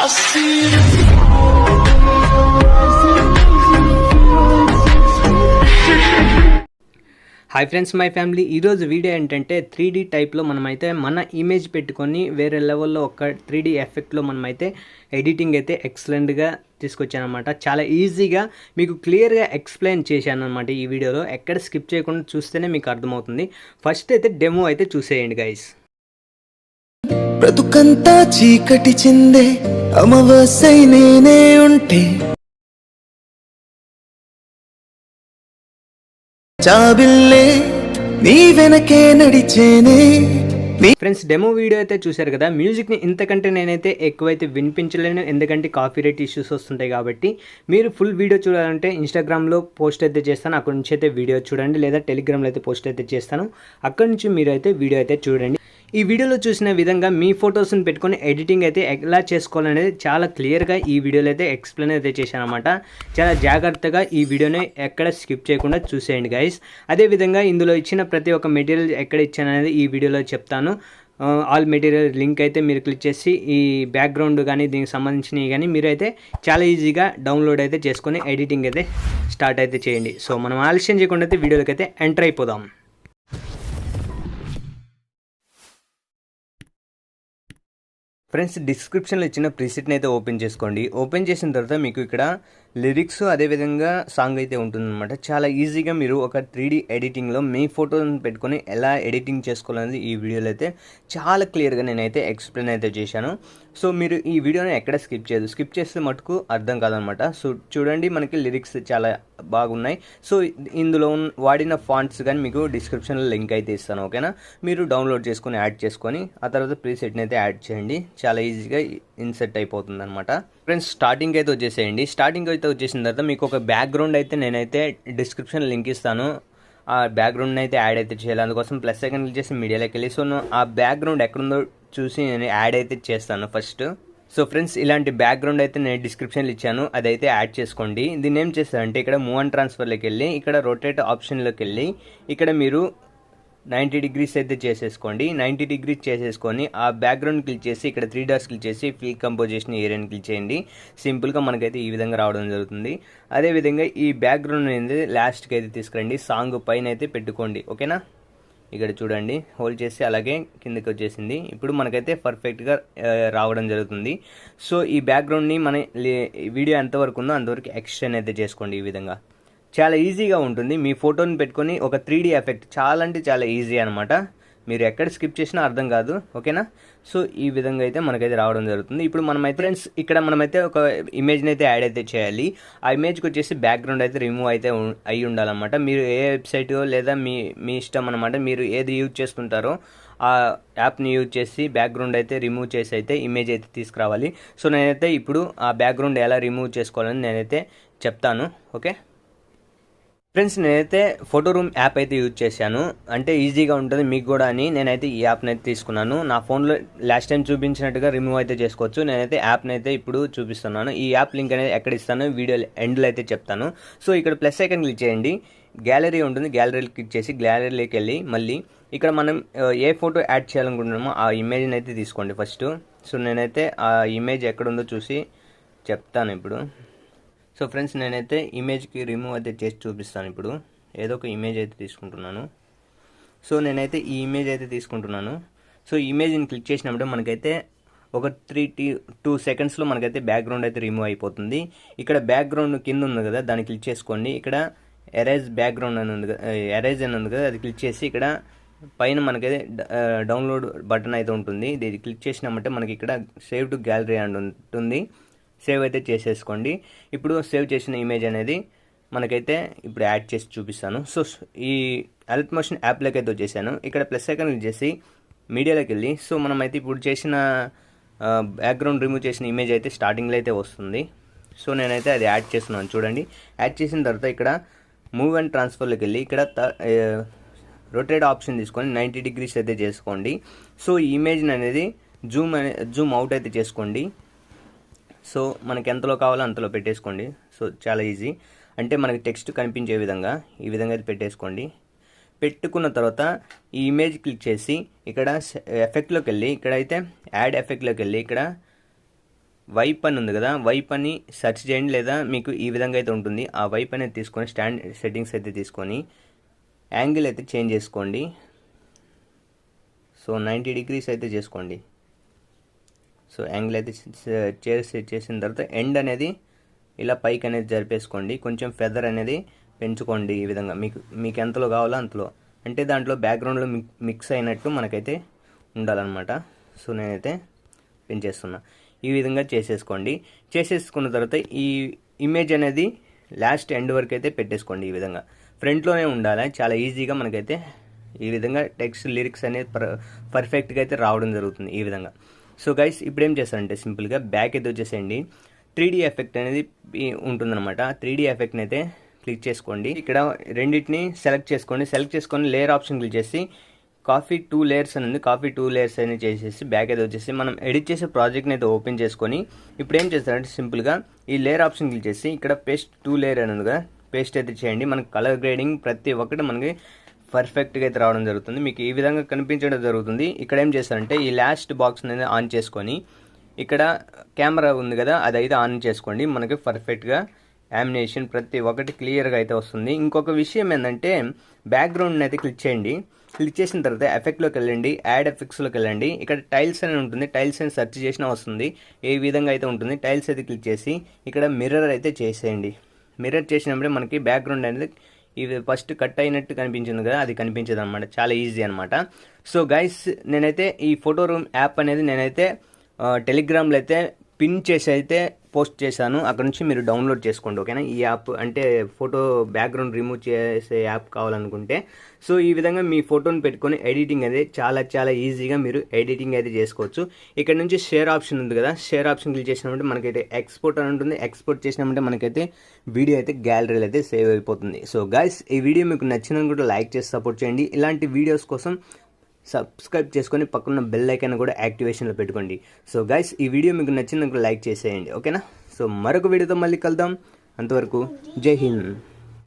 Hi friends, my family. ఈరోజు video ఏంటంటే 3D టైప్లో మనమైతే మన ఇమేజ్ పెట్టుకొని వేరే లెవెల్లో ఒక 3D ఎఫెక్ట్లో మనమైతే ఎడిటింగ్ అయితే ఎక్సలెంట్గా తీసుకొచ్చానమాట. చాలా ఈజీగా మీకు క్లియర్గా ఎక్స్ప్లెయిన్ చేశాను అనమాట ఈ వీడియోలో. ఎక్కడ స్కిప్ చేయకుండా చూస్తేనే మీకు అర్థమవుతుంది. ఫస్ట్ అయితే డెమో అయితే చూసేయండి గైస్. బ్రతుకంతా చీకటి చిందే అమవాసై నేనే ఉంటే చాబిల్లే నీ వెనకే నడిచేనే. ఫ్రెండ్స్, డెమో వీడియో అయితే చూశారు కదా. మ్యూజిక్ని ఇంతకంటే నేనైతే ఎక్కువైతే వినిపించలేను, ఎందుకంటే కాపీరైట్ ఇష్యూస్ వస్తుంటాయి కాబట్టి. మీరు ఫుల్ వీడియో చూడాలంటే ఇన్స్టాగ్రామ్లో పోస్ట్ అయితే చేస్తాను, అక్కడి నుంచి అయితే వీడియో చూడండి, లేదా టెలిగ్రామ్లో అయితే పోస్ట్ అయితే చేస్తాను, అక్కడి నుంచి మీరు అయితే వీడియో అయితే చూడండి. ఈ వీడియోలో చూసిన విధంగా మీ ఫొటోస్ని పెట్టుకొని ఎడిటింగ్ అయితే ఎలా చేసుకోవాలనేది చాలా క్లియర్గా ఈ వీడియోలో అయితే ఎక్స్ప్లెయిన్ అయితే చేశాను అనమాట. చాలా జాగ్రత్తగా ఈ వీడియోని ఎక్కడ స్కిప్ చేయకుండా చూసేయండి గైస్. అదేవిధంగా ఇందులో ఇచ్చిన ప్రతి ఒక్క మెటీరియల్ ఎక్కడ ఇచ్చాననేది ఈ వీడియోలో చెప్తాను. ఆల్ మెటీరియల్ లింక్ అయితే మీరు క్లిక్ చేసి ఈ బ్యాక్గ్రౌండ్ కానీ దీనికి సంబంధించినవి కానీ మీరైతే చాలా ఈజీగా డౌన్లోడ్ అయితే చేసుకొని ఎడిటింగ్ అయితే స్టార్ట్ అయితే చేయండి. సో మనం ఆలస్యం చేయకుండా అయితే వీడియోలోకి అయితే ఎంటర్ అయిపోదాం. ఫ్రెండ్స్, డిస్క్రిప్షన్లో ఇచ్చిన ప్రీసెట్ని అయితే ఓపెన్ చేసుకోండి. ఓపెన్ చేసిన తర్వాత మీకు ఇక్కడ లిరిక్స్ అదేవిధంగా సాంగ్ అయితే ఉంటుందన్నమాట. చాలా ఈజీగా మీరు ఒక 3D ఎడిటింగ్లో మీ ఫోటోని పెట్టుకొని ఎలా ఎడిటింగ్ చేసుకోవాలనేది ఈ వీడియోలో అయితే చాలా క్లియర్గా నేనైతే ఎక్స్ప్లెయిన్ అయితే చేశాను. సో మీరు ఈ వీడియోని ఎక్కడ స్కిప్ చేయదు, స్కిప్ చేస్తే మటుకు అర్థం కాదనమాట. సో చూడండి, మనకి లిరిక్స్ చాలా బాగున్నాయి. సో ఇందులో వాడిన ఫాంట్స్ కానీ మీకు డిస్క్రిప్షన్లో లింక్ అయితే ఇస్తాను, ఓకేనా? మీరు డౌన్లోడ్ చేసుకొని యాడ్ చేసుకొని ఆ తర్వాత ప్రీసెట్ని అయితే యాడ్ చేయండి. చాలా ఈజీగా ఇన్సెట్ అయిపోతుంది అనమాట. ఫ్రెండ్స్, స్టార్టింగ్ అయితే వచ్చేసేయండి. స్టార్టింగ్ అయితే వచ్చేసిన తర్వాత మీకు ఒక బ్యాక్గ్రౌండ్ అయితే నేనైతే డిస్క్రిప్షన్ లింక్ ఇస్తాను. ఆ బ్యాక్గ్రౌండ్ అయితే యాడ్ అయితే చేయాలి. అందుకోసం ప్లస్ సెకండ్ క్లిక్ చేసి మీడియాలోకి వెళ్ళి సో ఆ బ్యాక్గ్రౌండ్ ఎక్కడుందో చూసి నేను యాడ్ అయితే చేస్తాను ఫస్ట్. సో ఫ్రెండ్స్, ఇలాంటి బ్యాక్గ్రౌండ్ అయితే నేను డిస్క్రిప్షన్లో ఇచ్చాను, అదైతే యాడ్ చేసుకోండి. దీన్ని ఏం చేస్తారంటే ఇక్కడ మూవ్ అండ్ ట్రాన్స్ఫర్లోకి వెళ్ళి ఇక్కడ రొటేట్ ఆప్షన్లోకి వెళ్ళి ఇక్కడ మీరు 90 degrees అయితే చేసేసుకోండి. 90 degrees చేసేసుకొని ఆ బ్యాక్గ్రౌండ్ క్లిక్ చేసి ఇక్కడ 3 డాట్స్ క్లిక్ చేసి ఫిల్ కంపోజిషన్ ఏరియాని క్లిక్ చేయండి. సింపుల్గా మనకైతే ఈ విధంగా రావడం జరుగుతుంది. అదేవిధంగా ఈ బ్యాక్గ్రౌండ్ అనేది లాస్ట్కి అయితే తీసుకురండి, సాంగ్ పైన అయితే పెట్టుకోండి, ఓకేనా? ఇక్కడ చూడండి, హోల్డ్ చేసి అలాగే కిందకి వచ్చేసింది. ఇప్పుడు మనకైతే పర్ఫెక్ట్గా రావడం జరుగుతుంది. సో ఈ బ్యాక్గ్రౌండ్ని మన వీడియో ఎంతవరకు ఉందో అంతవరకు ఎక్స్టెండ్ అయితే చేసుకోండి. ఈ విధంగా చాలా ఈజీగా ఉంటుంది. మీ ఫోటోని పెట్టుకొని ఒక 3D ఎఫెక్ట్ చాలా అంటే చాలా ఈజీ అనమాట. మీరు ఎక్కడ స్కిప్ చేసినా అర్థం కాదు, ఓకేనా? సో ఈ విధంగా అయితే మనకైతే రావడం జరుగుతుంది. ఇప్పుడు మనమైతే ఫ్రెండ్స్ ఇక్కడ మనమైతే ఒక ఇమేజ్ని అయితే యాడ్ అయితే చేయాలి. ఆ ఇమేజ్కి వచ్చేసి బ్యాక్గ్రౌండ్ అయితే రిమూవ్ అయితే అయి ఉండాలన్నమాట. మీరు ఏ వెబ్సైట్ లేదా మీ ఇష్టం అనమాట. మీరు ఏది యూజ్ చేస్తుంటారో ఆ యాప్ని యూజ్ చేసి బ్యాక్గ్రౌండ్ అయితే రిమూవ్ చేసి అయితే ఇమేజ్ అయితే తీసుకురావాలి. సో నేనైతే ఇప్పుడు ఆ బ్యాక్గ్రౌండ్ ఎలా రిమూవ్ చేసుకోవాలని నేనైతే చెప్తాను, ఓకే? ఫ్రెండ్స్, నేనైతే ఫోటో రూమ్ యాప్ అయితే యూజ్ చేశాను, అంటే ఈజీగా ఉంటుంది మీకు కూడా అని నేనైతే ఈ యాప్ని అయితే తీసుకున్నాను. నా ఫోన్లో లాస్ట్ టైం చూపించినట్టుగా రిమూవ్ అయితే చేసుకోవచ్చు. నేనైతే యాప్ని అయితే ఇప్పుడు చూపిస్తున్నాను. ఈ యాప్ లింక్ అనేది ఎక్కడ ఇస్తాను వీడియో ఎండ్లో అయితే చెప్తాను. సో ఇక్కడ ప్లస్ ఐకాన్ క్లిక్ చేయండి, గ్యాలరీ ఉంటుంది, గ్యాలరీలో క్లిక్ చేసి గ్యాలరీలోకి వెళ్ళి మళ్ళీ ఇక్కడ మనం ఏ ఫోటో యాడ్ చేయాలనుకుంటున్నామో ఆ ఇమేజ్ని అయితే తీసుకోండి ఫస్ట్. సో నేనైతే ఆ ఇమేజ్ ఎక్కడుందో చూసి చెప్తాను ఇప్పుడు. సో ఫ్రెండ్స్, నేనైతే ఇమేజ్కి రిమూవ్ అయితే చేసి చూపిస్తాను. ఇప్పుడు ఏదో ఒక ఇమేజ్ అయితే తీసుకుంటున్నాను. సో నేనైతే ఈ ఇమేజ్ అయితే తీసుకుంటున్నాను. సో ఇమేజ్ని క్లిక్ చేసినప్పుడు మనకైతే ఒక 2 సెకండ్స్లో మనకైతే బ్యాక్గ్రౌండ్ అయితే రిమూవ్ అయిపోతుంది. ఇక్కడ బ్యాక్గ్రౌండ్ కింద ఉంది కదా, దాన్ని క్లిక్ చేసుకోండి. ఇక్కడ ఎరేజ్ బ్యాక్గ్రౌండ్ అని ఉంది కదా, ఎరేజ్ అని ఉంది కదా, అది క్లిక్ చేసి ఇక్కడ పైన మనకైతే డౌన్లోడ్ బటన్ అయితే ఉంటుంది. ఇది క్లిక్ చేసినామంటే మనకి ఇక్కడ సేవ్ టు గ్యాలరీ అని ఉంటుంది. సేవ్ అయితే చేసేసుకోండి. ఇప్పుడు సేవ్ చేసిన ఇమేజ్ అనేది మనకైతే ఇప్పుడు యాడ్ చేసి చూపిస్తాను. సో ఈ అలర్ట్ మోషన్ యాప్లోకి అయితే వచ్చేసాను. ఇక్కడ ప్లస్ ఐకాన్ క్లిక్ చేసి మీడియాలోకి వెళ్ళి సో మనమైతే ఇప్పుడు చేసిన బ్యాక్గ్రౌండ్ రిమూవ్ చేసిన ఇమేజ్ అయితే స్టార్టింగ్లో అయితే వస్తుంది. సో నేనైతే అది యాడ్ చేస్తున్నాను, చూడండి. యాడ్ చేసిన తర్వాత ఇక్కడ మూవ్ అండ్ ట్రాన్స్ఫర్లోకి వెళ్ళి ఇక్కడ రొటేట్ ఆప్షన్ తీసుకొని 90 degrees అయితే చేసుకోండి. సో ఈ ఇమేజ్ అనేది జూమ్ అవుట్ అయితే చేసుకోండి. సో మనకి ఎంతలో కావాలో అంతలో పెట్టేసుకోండి. సో చాలా ఈజీ, అంటే మనకి టెక్స్ట్ కనిపించే విధంగా ఈ విధంగా అయితే పెట్టేసుకోండి. పెట్టుకున్న తర్వాత ఈ ఇమేజ్ క్లిక్ చేసి ఇక్కడ ఎఫెక్ట్లోకి వెళ్ళి ఇక్కడైతే యాడ్ ఎఫెక్ట్లోకి వెళ్ళి ఇక్కడ వైప్ అని ఉంది కదా, వైప్ అని సెర్చ్ చేయండి, లేదా మీకు ఈ విధంగా అయితే ఉంటుంది. ఆ వైప్ అనేది తీసుకొని స్టాండ్ సెట్టింగ్స్ అయితే తీసుకొని యాంగిల్ అయితే చేంజ్ చేసుకోండి. సో 90 degrees అయితే చేసుకోండి. సో యాంగిల్ అయితే సెట్ చేసిన తర్వాత ఎండ్ అనేది ఇలా పైకి అనేది జరిపేసుకోండి. కొంచెం ఫెదర్ అనేది పెంచుకోండి. ఈ విధంగా మీకు ఎంతలో కావాలో అంతలో, అంటే దాంట్లో బ్యాక్గ్రౌండ్లో మిక్స్ అయినట్టు మనకైతే ఉండాలన్నమాట. సో నేనైతే పెంచేస్తున్నా. ఈ విధంగా చేసేసుకోండి. చేసేసుకున్న తర్వాత ఈ ఇమేజ్ అనేది లాస్ట్ ఎండ్ వరకు అయితే పెట్టేసుకోండి. ఈ విధంగా ఫ్రంట్లోనే ఉండాలి. చాలా ఈజీగా మనకైతే ఈ విధంగా టెక్స్ట్ లిరిక్స్ అనేది పర్ఫెక్ట్గా అయితే రావడం జరుగుతుంది ఈ విధంగా. సో గైస్ ఇప్పుడు ఏం చేస్తారంటే సింపుల్గా బ్యాక్ అయితే వచ్చేసేయండి. 3D ఎఫెక్ట్ అనేది ఉంటుందన్నమాట. 3D ఎఫెక్ట్ని అయితే క్లిక్ చేసుకోండి. ఇక్కడ రెండింటిని సెలెక్ట్ చేసుకొని లేయర్ ఆప్షన్ క్లిక్ చేసి కాఫీ 2 layers అని ఉంది, కాఫీ 2 layers అని చేసేసి బ్యాక్ అయితే వచ్చేసి మనం ఎడిట్ చేసే ప్రాజెక్ట్ని అయితే ఓపెన్ చేసుకొని ఇప్పుడు ఏం చేస్తారంటే సింపుల్గా ఈ లేయర్ ఆప్షన్ క్లిక్ చేసి ఇక్కడ పేస్ట్ 2 layer అని ఉంది కదా, పేస్ట్ అయితే చేయండి. మనకి కలర్ గ్రేడింగ్ ప్రతి ఒక్కటి మనకి పర్ఫెక్ట్గా అయితే రావడం జరుగుతుంది. మీకు ఈ విధంగా కనిపించడం జరుగుతుంది. ఇక్కడ ఏం చేస్తారంటే ఈ లాస్ట్ బాక్స్ అనేది ఆన్ చేసుకొని ఇక్కడ కెమెరా ఉంది కదా, అది అయితే ఆన్ చేసుకోండి. మనకి పర్ఫెక్ట్గా యానిమేషన్ ప్రతి ఒక్కటి క్లియర్గా అయితే వస్తుంది. ఇంకొక విషయం ఏంటంటే బ్యాక్గ్రౌండ్ని అయితే క్లిక్ చేయండి. క్లిక్ చేసిన తర్వాత ఎఫెక్ట్లోకి వెళ్ళండి, యాడ్ ఎఫెక్ట్స్లోకి వెళ్ళండి. ఇక్కడ టైల్స్ అని ఉంటుంది, టైల్స్ అని సెర్చ్ చేసినా వస్తుంది. ఏ విధంగా అయితే ఉంటుంది టైల్స్ అయితే క్లిక్ చేసి ఇక్కడ మిర్రర్ అయితే చేసేయండి. మిర్రర్ చేసినప్పుడే మనకి బ్యాక్గ్రౌండ్ అనేది ఇది ఫస్ట్ కట్ అయినట్టు కనిపించింది కదా, అది కనిపించదు అనమాట. చాలా ఈజీ అనమాట. సో గైస్ నేనైతే ఈ ఫోటో రూమ్ యాప్ అనేది నేనైతే టెలిగ్రామ్లో అయితే పిన్ చేసి అయితే పోస్ట్ చేశాను. అక్కడ నుంచి మీరు డౌన్లోడ్ చేసుకోండి, ఓకేనా. ఈ యాప్ అంటే ఫోటో బ్యాక్గ్రౌండ్ రిమూవ్ చేసే యాప్ కావాలనుకుంటే. సో ఈ విధంగా మీ ఫోటోని పెట్టుకొని ఎడిటింగ్ అనేది చాలా ఈజీగా మీరు ఎడిటింగ్ అయితే చేసుకోవచ్చు. ఇక్కడ నుంచి షేర్ ఆప్షన్ ఉంది కదా, షేర్ ఆప్షన్ క్లిక్ చేసినప్పుడు మనకైతే ఎక్స్పోర్ట్ అని ఉంటుంది. ఎక్స్పోర్ట్ చేసినప్పుడు మనకైతే వీడియో అయితే గ్యాలరీలో అయితే సేవ్ అయిపోతుంది. సో గైస్ ఈ వీడియో మీకు నచ్చినందుకు కూడా లైక్ చేసి సపోర్ట్ చేయండి. ఇలాంటి వీడియోస్ కోసం సబ్స్క్రైబ్ చేసుకొని పక్కన బెల్ ఐకాన్ కూడా యాక్టివేషన్లో పెట్టుకోండి. సో గైస్ ఈ వీడియో మీకు నచ్చినందుకు లైక్ చేసేయండి, ఓకేనా. సో మరొక వీడియోతో మళ్ళీ కలుద్దాం. అంతవరకు జై హింద్.